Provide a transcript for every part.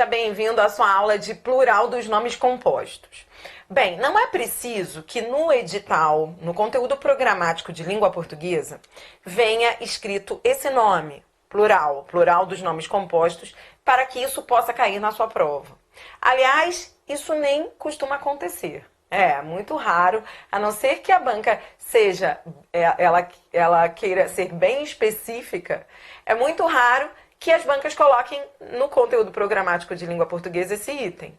bem-vindo à sua aula de plural dos nomes compostos. Bem, não é preciso que no edital, no conteúdo programático de língua portuguesa, venha escrito esse nome, plural, plural dos nomes compostos, para que isso possa cair na sua prova. Aliás, isso nem costuma acontecer. É muito raro, a não ser que a banca seja, ela queira ser bem específica, é muito raro que as bancas coloquem no conteúdo programático de língua portuguesa esse item.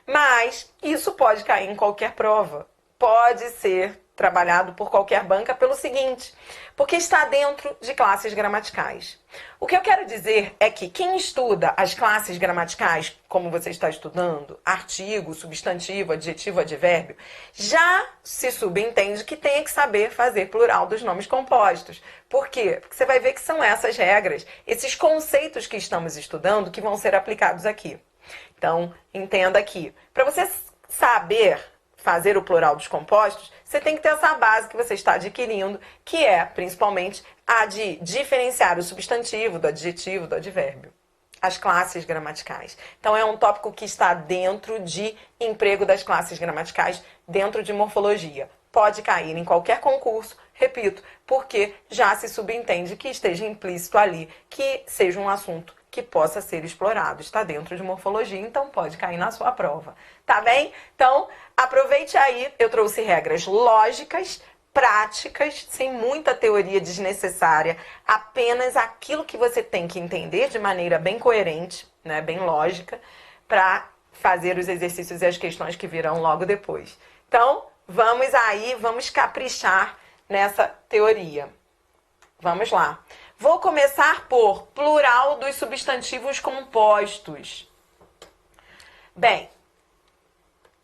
Mas isso pode cair em qualquer prova. Pode ser trabalhado por qualquer banca pelo seguinte, porque está dentro de classes gramaticais. O que eu quero dizer é que quem estuda as classes gramaticais, como você está estudando, artigo, substantivo, adjetivo, advérbio, já se subentende que tem que saber fazer plural dos nomes compostos. Por quê? Porque você vai ver que são essas regras, esses conceitos que estamos estudando que vão ser aplicados aqui. Então, entenda aqui. Para você saber fazer o plural dos compostos, você tem que ter essa base que você está adquirindo, que é, principalmente, a de diferenciar o substantivo do adjetivo, do advérbio. As classes gramaticais. Então, é um tópico que está dentro de emprego das classes gramaticais, dentro de morfologia. Pode cair em qualquer concurso, repito, porque já se subentende que esteja implícito ali, que seja um assunto que possa ser explorado. Está dentro de morfologia, então pode cair na sua prova. Tá bem? Então, aproveite aí, eu trouxe regras lógicas, práticas, sem muita teoria desnecessária, apenas aquilo que você tem que entender de maneira bem coerente, né, bem lógica, para fazer os exercícios e as questões que virão logo depois. Então, vamos aí, vamos caprichar nessa teoria. Vamos lá. Vou começar por plural dos substantivos compostos. Bem,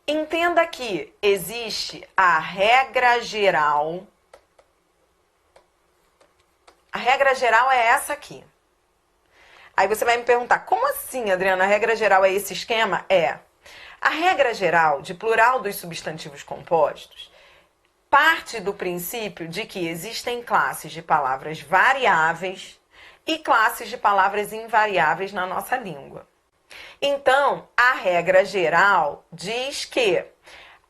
entenda que existe a regra geral. A regra geral é essa aqui. Aí você vai me perguntar, como assim, Adriana? A regra geral é esse esquema? É. A regra geral de plural dos substantivos compostos parte do princípio de que existem classes de palavras variáveis e classes de palavras invariáveis na nossa língua. Então, a regra geral diz que,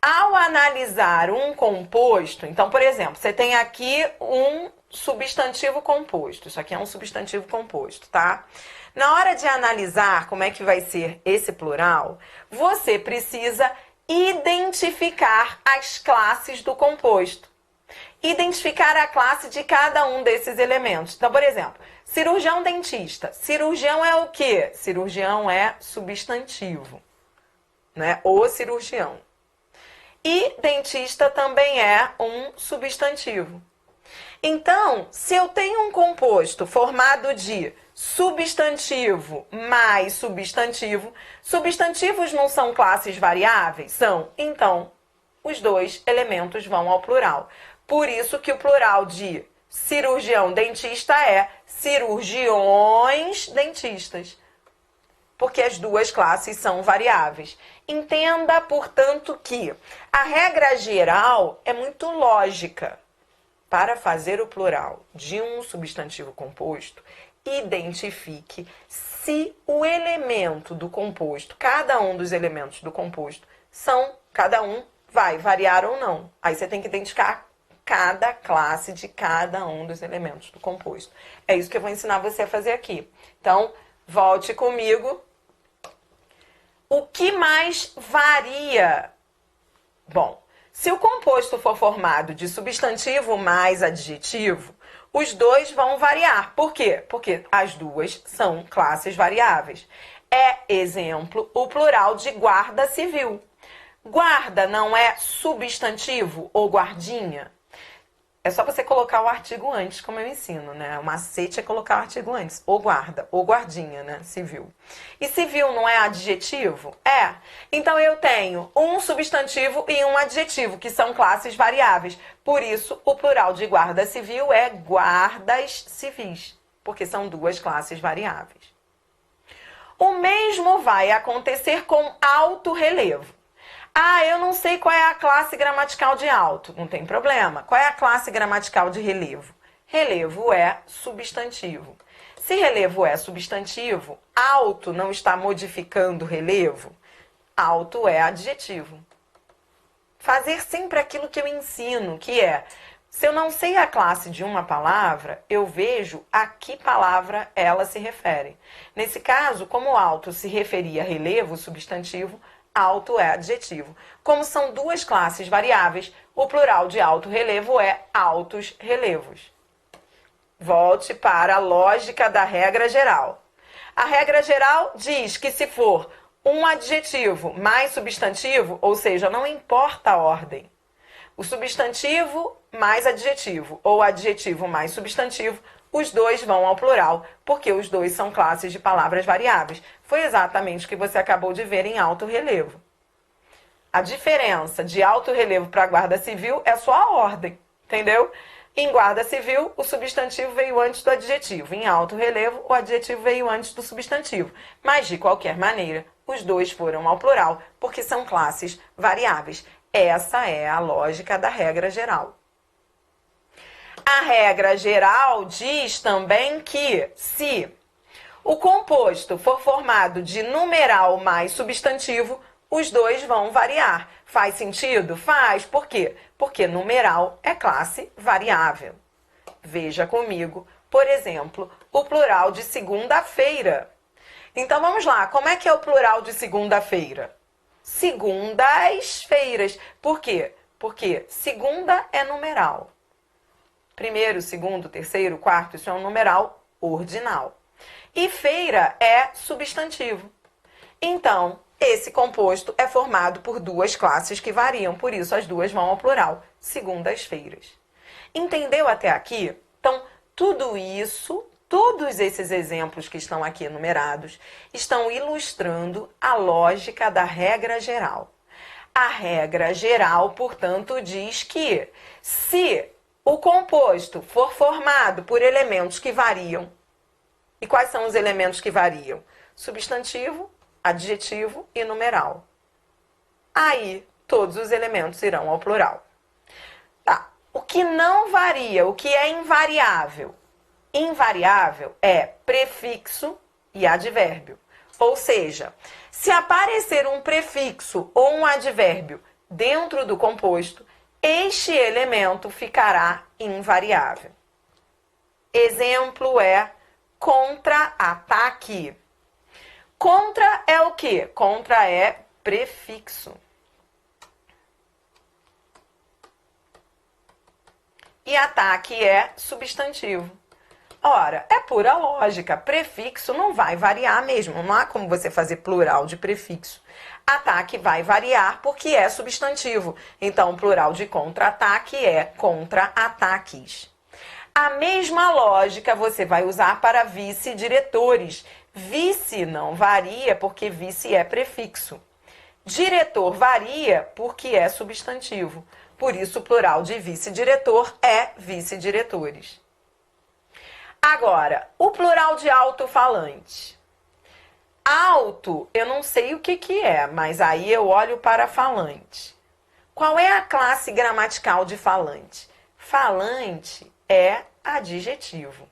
ao analisar um composto, então, por exemplo, você tem aqui um substantivo composto, isso aqui é um substantivo composto, tá? Na hora de analisar como é que vai ser esse plural, você precisa identificar as classes do composto. Identificar a classe de cada um desses elementos. Então, por exemplo, cirurgião dentista. Cirurgião é o quê? Cirurgião é substantivo, né? O cirurgião. E dentista também é um substantivo. Então, se eu tenho um composto formado de substantivo mais substantivo, substantivos não são classes variáveis? São. Então, os dois elementos vão ao plural. Por isso que o plural de cirurgião dentista é cirurgiões dentistas. Porque as duas classes são variáveis. Entenda, portanto, que a regra geral é muito lógica. Para fazer o plural de um substantivo composto, identifique se o elemento do composto, cada um dos elementos do composto, cada um vai variar ou não. Aí você tem que identificar cada classe de cada um dos elementos do composto. É isso que eu vou ensinar você a fazer aqui. Então, volte comigo. O que mais varia? Bom, se o composto for formado de substantivo mais adjetivo, os dois vão variar. Por quê? Porque as duas são classes variáveis. Exemplo, o plural de guarda civil. Guarda não é substantivo ou guardinha? É só você colocar o artigo antes, como eu ensino, né? O macete é colocar o artigo antes. Ou guarda, ou guardinha, né? Civil. E civil não é adjetivo? É. Então eu tenho um substantivo e um adjetivo, que são classes variáveis. Por isso, o plural de guarda civil é guardas civis, porque são duas classes variáveis. O mesmo vai acontecer com alto relevo. Ah, eu não sei qual é a classe gramatical de alto. Não tem problema. Qual é a classe gramatical de relevo? Relevo é substantivo. Se relevo é substantivo, alto não está modificando relevo, alto é adjetivo. Fazer sempre aquilo que eu ensino, que é, se eu não sei a classe de uma palavra, eu vejo a que palavra ela se refere. Nesse caso, como alto se referia a relevo, substantivo, alto é adjetivo. Como são duas classes variáveis, o plural de alto relevo é altos relevos. Volte para a lógica da regra geral. A regra geral diz que se for um adjetivo mais substantivo, ou seja, não importa a ordem, o substantivo mais adjetivo ou adjetivo mais substantivo, os dois vão ao plural, porque os dois são classes de palavras variáveis. Foi exatamente o que você acabou de ver em alto relevo. A diferença de alto relevo para guarda civil é só a ordem, entendeu? Em guarda civil, o substantivo veio antes do adjetivo. Em alto relevo, o adjetivo veio antes do substantivo. Mas, de qualquer maneira, os dois foram ao plural, porque são classes variáveis. Essa é a lógica da regra geral. A regra geral diz também que, se o composto for formado de numeral mais substantivo, os dois vão variar. Faz sentido? Faz. Por quê? Porque numeral é classe variável. Veja comigo, por exemplo, o plural de segunda-feira. Então, vamos lá. Como é que é o plural de segunda-feira? Segundas-feiras. Por quê? Porque segunda é numeral. Primeiro, segundo, terceiro, quarto, isso é um numeral ordinal. E feira é substantivo. Então, esse composto é formado por duas classes que variam, por isso as duas vão ao plural, segundas-feiras. Entendeu até aqui? Então, tudo isso, todos esses exemplos que estão aqui enumerados, estão ilustrando a lógica da regra geral. A regra geral, portanto, diz que se o composto for formado por elementos que variam, e quais são os elementos que variam? Substantivo, adjetivo e numeral. Aí, todos os elementos irão ao plural. Tá. O que não varia, o que é invariável? Invariável é prefixo e advérbio. Ou seja, se aparecer um prefixo ou um advérbio dentro do composto, este elemento ficará invariável. Exemplo é contra-ataque. Contra é o quê? Contra é prefixo. E ataque é substantivo. Ora, é pura lógica. Prefixo não vai variar mesmo. Não há como você fazer plural de prefixo. Ataque vai variar porque é substantivo. Então, o plural de contra-ataque é contra-ataques. A mesma lógica você vai usar para vice-diretores. Vice não varia porque vice é prefixo. Diretor varia porque é substantivo. Por isso, o plural de vice-diretor é vice-diretores. Agora, o plural de alto-falante. Alto, eu não sei o que é, mas aí eu olho para falante. Qual é a classe gramatical de falante? Falante é adjetivo.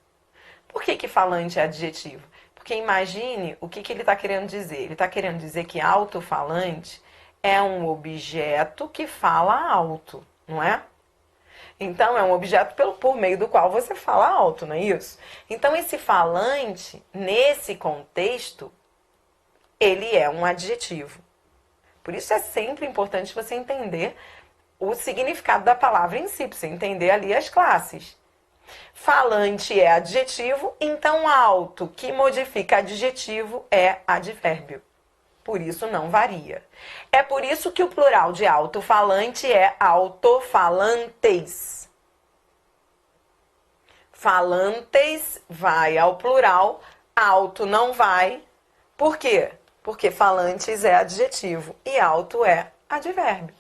Por que falante é adjetivo? Porque imagine o que ele está querendo dizer. Ele está querendo dizer que alto-falante é um objeto que fala alto, não é? Então, é um objeto por meio do qual você fala alto, não é isso? Então, esse falante, nesse contexto, ele é um adjetivo. Por isso é sempre importante você entender o significado da palavra em si, para você entender ali as classes. Falante é adjetivo, então alto, que modifica adjetivo, é advérbio. Por isso não varia. É por isso que o plural de alto-falante é altofalantes. Falantes vai ao plural, alto não vai. Por quê? Porque falantes é adjetivo e alto é advérbio.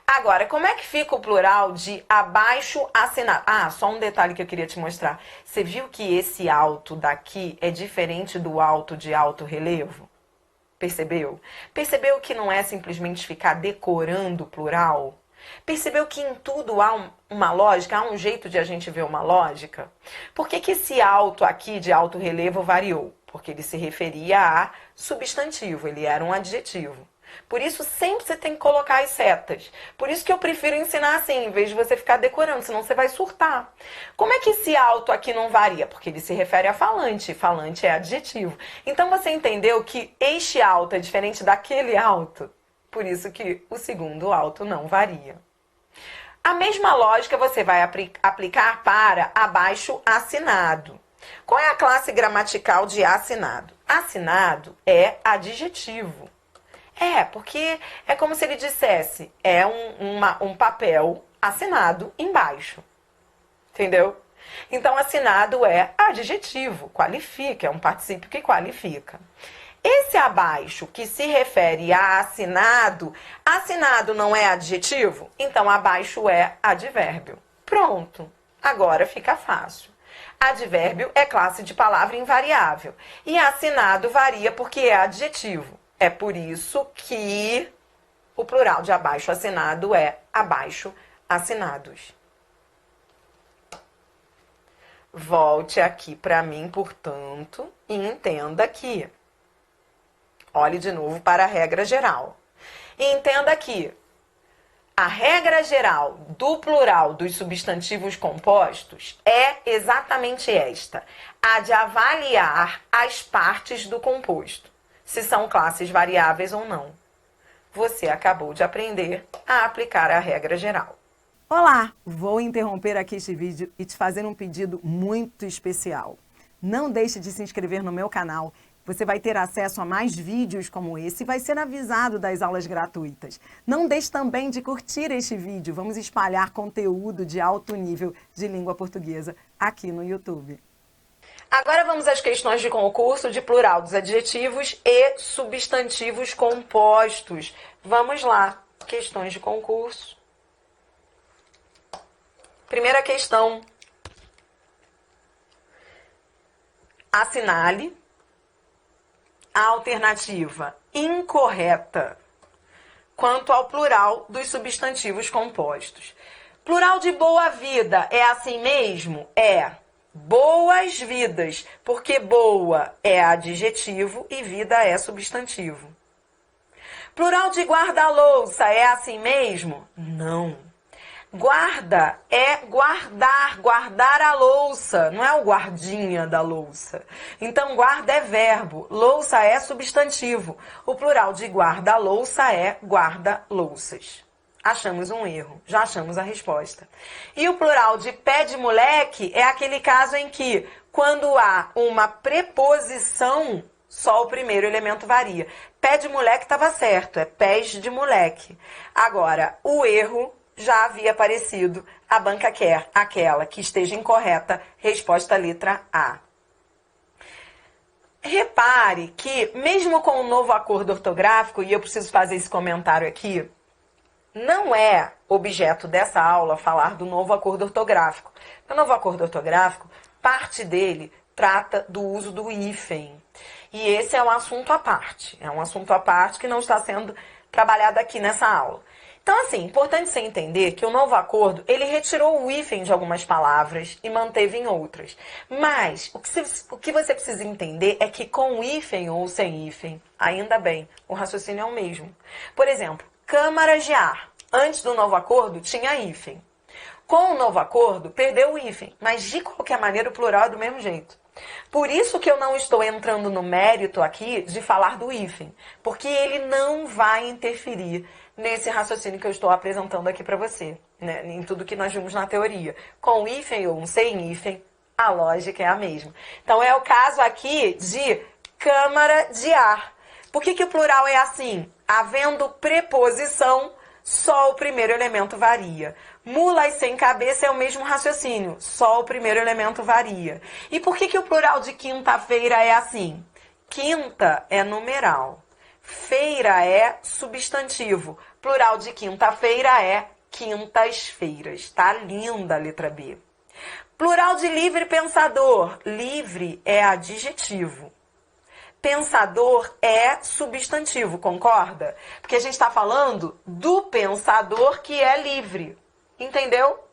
Agora, como é que fica o plural de abaixo assinado? Ah, só um detalhe que eu queria te mostrar. Você viu que esse alto daqui é diferente do alto de alto relevo? Percebeu? Percebeu que não é simplesmente ficar decorando o plural? Percebeu que em tudo há uma lógica, há um jeito de a gente ver uma lógica? Por que que esse alto aqui de alto relevo variou? Porque ele se referia a substantivo, ele era um adjetivo. Por isso, sempre você tem que colocar as setas. Por isso que eu prefiro ensinar assim, em vez de você ficar decorando, senão você vai surtar. Como é que esse alto aqui não varia? Porque ele se refere a falante. Falante é adjetivo. Então, você entendeu que este alto é diferente daquele alto? Por isso que o segundo alto não varia. A mesma lógica você vai aplicar para abaixo assinado. Qual é a classe gramatical de assinado? Assinado é adjetivo. Porque é como se ele dissesse, é um papel assinado embaixo. Entendeu? Então, assinado é adjetivo, qualifica, é um particípio que qualifica. Esse abaixo, que se refere a assinado, assinado não é adjetivo? Então, abaixo é advérbio. Pronto. Agora fica fácil. Advérbio é classe de palavra invariável. E assinado varia porque é adjetivo. É por isso que o plural de abaixo assinado é abaixo assinados. Volte aqui para mim, portanto, e entenda que... Olhe de novo para a regra geral. E entenda que a regra geral do plural dos substantivos compostos é exatamente esta: a de avaliar as partes do composto, se são classes variáveis ou não. Você acabou de aprender a aplicar a regra geral. Olá! Vou interromper aqui este vídeo e te fazer um pedido muito especial. Não deixe de se inscrever no meu canal. Você vai ter acesso a mais vídeos como esse e vai ser avisado das aulas gratuitas. Não deixe também de curtir este vídeo. Vamos espalhar conteúdo de alto nível de língua portuguesa aqui no YouTube. Agora vamos às questões de concurso de plural dos adjetivos e substantivos compostos. Vamos lá, questões de concurso. Primeira questão. Assinale a alternativa incorreta quanto ao plural dos substantivos compostos. Plural de boa vida é assim mesmo? É. Boas vidas, porque boa é adjetivo e vida é substantivo. Plural de guarda-louça é assim mesmo? Não. Guarda é guardar, guardar a louça, não é o guardinha da louça. Então, guarda é verbo, louça é substantivo. O plural de guarda-louça é guarda-louças. Achamos um erro, já achamos a resposta. E o plural de pé de moleque é aquele caso em que, quando há uma preposição, só o primeiro elemento varia. Pé de moleque estava certo, é pés de moleque. Agora, o erro já havia aparecido, a banca quer aquela que esteja incorreta, resposta letra A. Repare que, mesmo com o novo acordo ortográfico, e eu preciso fazer esse comentário aqui, não é objeto dessa aula falar do novo acordo ortográfico. O novo acordo ortográfico, parte dele trata do uso do hífen. E esse é um assunto à parte. É um assunto à parte que não está sendo trabalhado aqui nessa aula. Então, assim, importante você entender que o novo acordo, ele retirou o hífen de algumas palavras e manteve em outras. Mas, o que você precisa entender é que com hífen ou sem hífen, ainda bem, o raciocínio é o mesmo. Por exemplo, câmaras de ar. Antes do novo acordo, tinha hífen. Com o novo acordo, perdeu o hífen, mas de qualquer maneira o plural é do mesmo jeito. Por isso que eu não estou entrando no mérito aqui de falar do hífen, porque ele não vai interferir nesse raciocínio que eu estou apresentando aqui para você, né? Em tudo que nós vimos na teoria. Com hífen ou sem hífen, a lógica é a mesma. Então, é o caso aqui de câmara de ar. Por que o plural é assim? Havendo preposição, só o primeiro elemento varia. Mulas sem cabeça é o mesmo raciocínio, só o primeiro elemento varia. E por que o plural de quinta-feira é assim? Quinta é numeral. Feira é substantivo. Plural de quinta-feira é quintas-feiras. Tá linda a letra B. Plural de livre pensador. Livre é adjetivo. Pensador é substantivo, concorda? Porque a gente está falando do pensador que é livre, entendeu?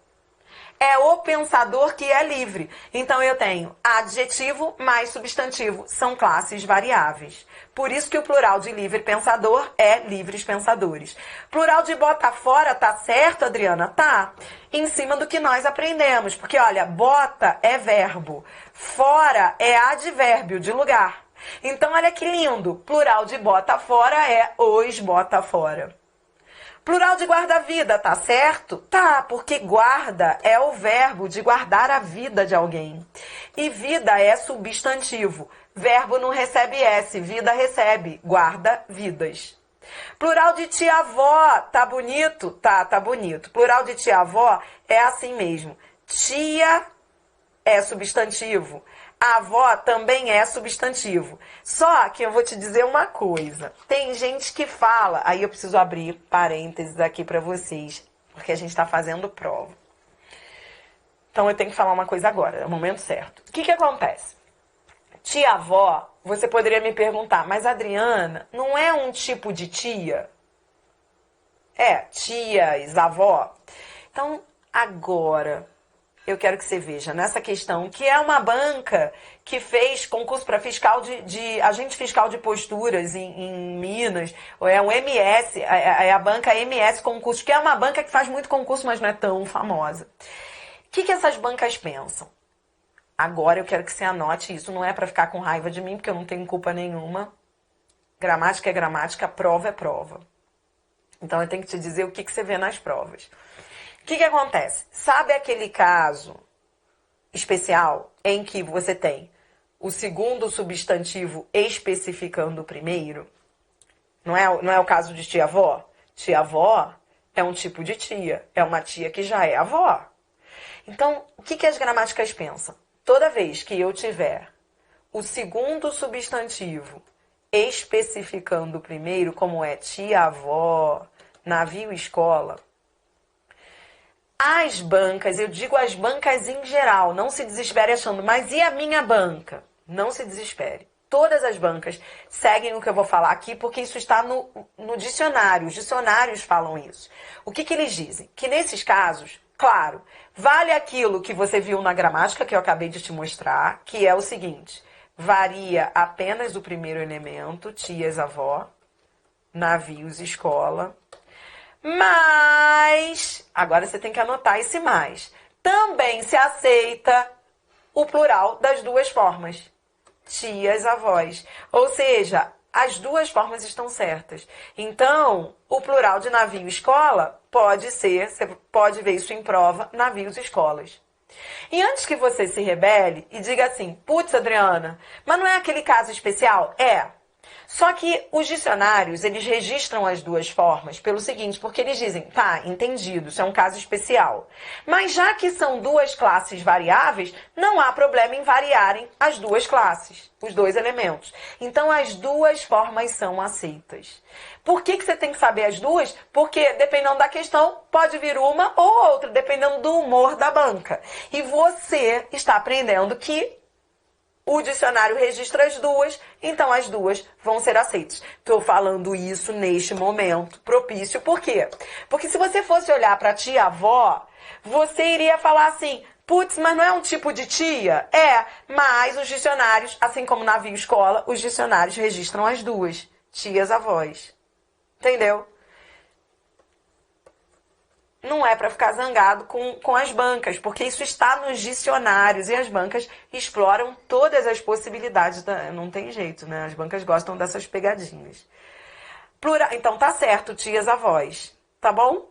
É o pensador que é livre. Então eu tenho adjetivo mais substantivo, são classes variáveis. Por isso que o plural de livre pensador é livres pensadores. Plural de bota fora, tá certo, Adriana? Tá. Em cima do que nós aprendemos. Porque, olha, bota é verbo, fora é advérbio de lugar. Então, olha que lindo. Plural de bota fora é os bota fora. Plural de guarda-vida, tá certo? Tá, porque guarda é o verbo de guardar a vida de alguém. E vida é substantivo. Verbo não recebe S, vida recebe. Guarda vidas. Plural de tia-avó, tá bonito? Tá bonito. Plural de tia-avó é assim mesmo. Tia é substantivo. A avó também é substantivo. Só que eu vou te dizer uma coisa. Tem gente que fala... Aí eu preciso abrir parênteses aqui para vocês, porque a gente está fazendo prova. Então eu tenho que falar uma coisa agora, é o momento certo. O que acontece? Tia-avó, você poderia me perguntar, mas Adriana, não é um tipo de tia? É, tias, avó. Então, agora... eu quero que você veja nessa questão, que é uma banca que fez concurso para fiscal de agente fiscal de posturas em Minas, ou é um MS, é a banca MS Concurso, que é uma banca que faz muito concurso, mas não é tão famosa. O que essas bancas pensam? Agora eu quero que você anote isso, não é para ficar com raiva de mim, porque eu não tenho culpa nenhuma. Gramática é gramática, prova é prova. Então eu tenho que te dizer o que você vê nas provas. O que acontece? Sabe aquele caso especial em que você tem o segundo substantivo especificando o primeiro? Não é o caso de tia-avó? Tia-avó é um tipo de tia, é uma tia que já é avó. Então, o que as gramáticas pensam? Toda vez que eu tiver o segundo substantivo especificando o primeiro, como é tia-avó, navio, escola... as bancas, eu digo as bancas em geral, não se desespere achando, mas e a minha banca? Não se desespere. Todas as bancas seguem o que eu vou falar aqui, porque isso está no dicionário. Os dicionários falam isso. O que eles dizem? Que nesses casos, claro, vale aquilo que você viu na gramática, que eu acabei de te mostrar, que é o seguinte: varia apenas o primeiro elemento, tias, avó, navios, escola. Mas, agora você tem que anotar esse mais. Também se aceita o plural das duas formas. Tias, avós. Ou seja, as duas formas estão certas. Então, o plural de navio, escola, pode ser, você pode ver isso em prova, navios, escolas. E antes que você se rebele e diga assim, putz, Adriana, mas não é aquele caso especial? É. Só que os dicionários, eles registram as duas formas pelo seguinte, porque eles dizem, tá, entendido, isso é um caso especial. Mas já que são duas classes variáveis, não há problema em variarem as duas classes, os dois elementos. Então, as duas formas são aceitas. Por que você tem que saber as duas? Porque, dependendo da questão, pode vir uma ou outra, dependendo do humor da banca. E você está aprendendo que o dicionário registra as duas, então as duas vão ser aceitas. Estou falando isso neste momento propício. Por quê? Porque se você fosse olhar para tia-avó, você iria falar assim, putz, mas não é um tipo de tia? É, mas os dicionários, assim como navio escola, os dicionários registram as duas, tias, avós. Entendeu? Não é para ficar zangado com as bancas, porque isso está nos dicionários e as bancas exploram todas as possibilidades. Não tem jeito, né? As bancas gostam dessas pegadinhas. Então tá certo, tias, avós, tá bom?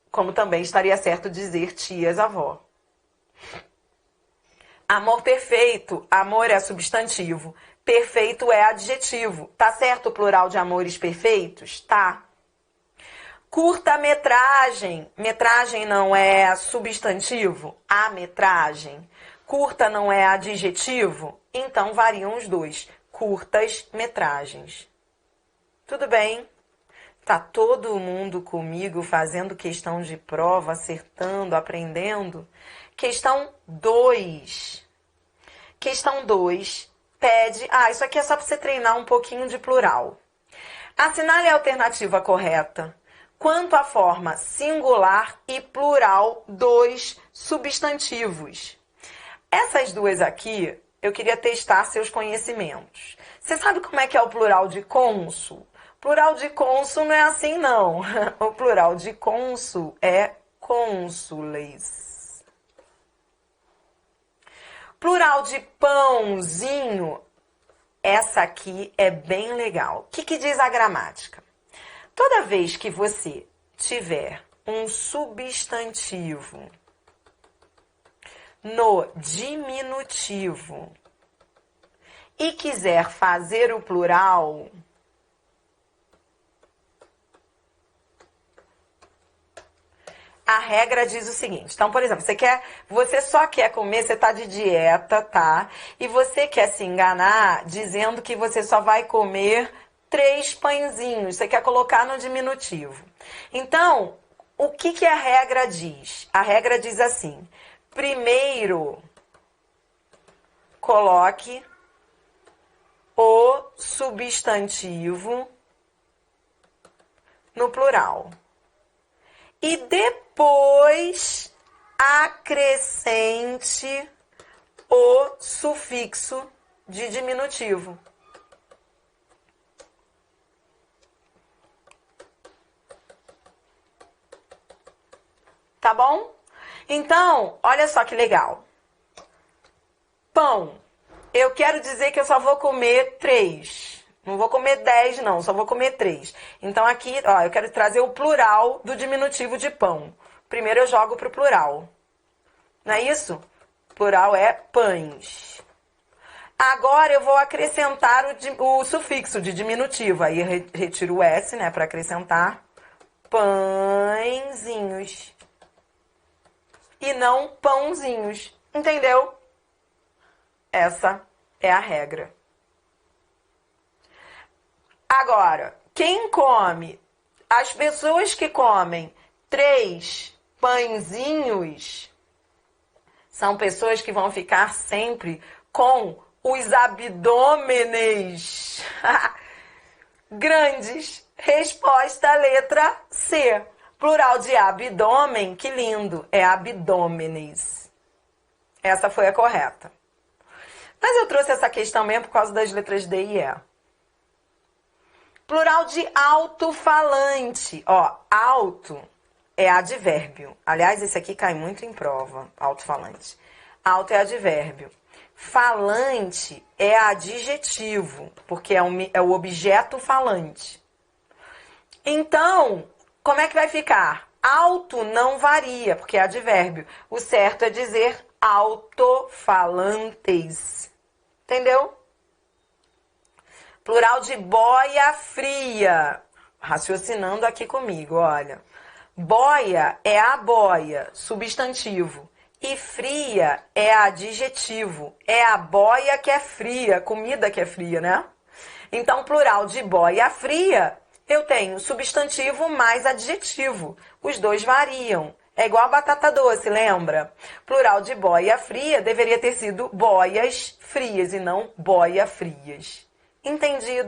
Como também estaria certo dizer tias, avó. Amor perfeito, amor é substantivo, perfeito é adjetivo. Tá certo o plural de amores perfeitos? Tá. Curta-metragem. Metragem não é substantivo? A metragem. Curta não é adjetivo? Então variam os dois. Curtas metragens. Tudo bem? Tá todo mundo comigo fazendo questão de prova, acertando, aprendendo? Questão 2. Questão 2 pede... Ah, isso aqui é só para você treinar um pouquinho de plural. Assinale a alternativa correta quanto à forma singular e plural dos substantivos. Essas duas aqui, eu queria testar seus conhecimentos. Você sabe como é que é o plural de cônsul? Plural de cônsul não é assim, não. O plural de cônsul é cônsules. Plural de pãozinho, essa aqui é bem legal. O que diz a gramática? Toda vez que você tiver um substantivo no diminutivo e quiser fazer o plural, a regra diz o seguinte. Então, por exemplo, você só quer comer, você tá de dieta, tá? E você quer se enganar dizendo que você só vai comer 3 pãezinhos. Você quer colocar no diminutivo. Então, o que a regra diz? A regra diz assim: primeiro, coloque o substantivo no plural. E depois acrescente o sufixo de diminutivo. Tá bom? Então, olha só que legal. Pão. Eu quero dizer que eu só vou comer 3. Não vou comer 10, não. Só vou comer 3. Então, aqui, ó, eu quero trazer o plural do diminutivo de pão. Primeiro eu jogo pro plural. Não é isso? Plural é pães. Agora eu vou acrescentar o sufixo de diminutivo. Aí retiro o S, né, para acrescentar pãezinhos. E não pãozinhos. Entendeu? Essa é a regra. Agora, quem come, as pessoas que comem 3 pãezinhos, são pessoas que vão ficar sempre com os abdômenes grandes. Resposta letra C. Plural de abdômen, que lindo, é abdômenes. Essa foi a correta. Mas eu trouxe essa questão mesmo por causa das letras D e E. Plural de alto-falante. Ó, alto é advérbio. Aliás, esse aqui cai muito em prova, alto-falante. Alto é advérbio. Falante é adjetivo, porque é o objeto falante. Então, como é que vai ficar? Alto não varia, porque é advérbio. O certo é dizer alto-falantes. Entendeu? Plural de boia fria. Raciocinando aqui comigo, olha. Boia é a boia, substantivo. E fria é adjetivo. É a boia que é fria, comida que é fria, né? Então, plural de boia fria, eu tenho substantivo mais adjetivo. Os dois variam. É igual a batata doce, lembra? Plural de boia fria deveria ter sido boias frias e não boia frias. Entendido?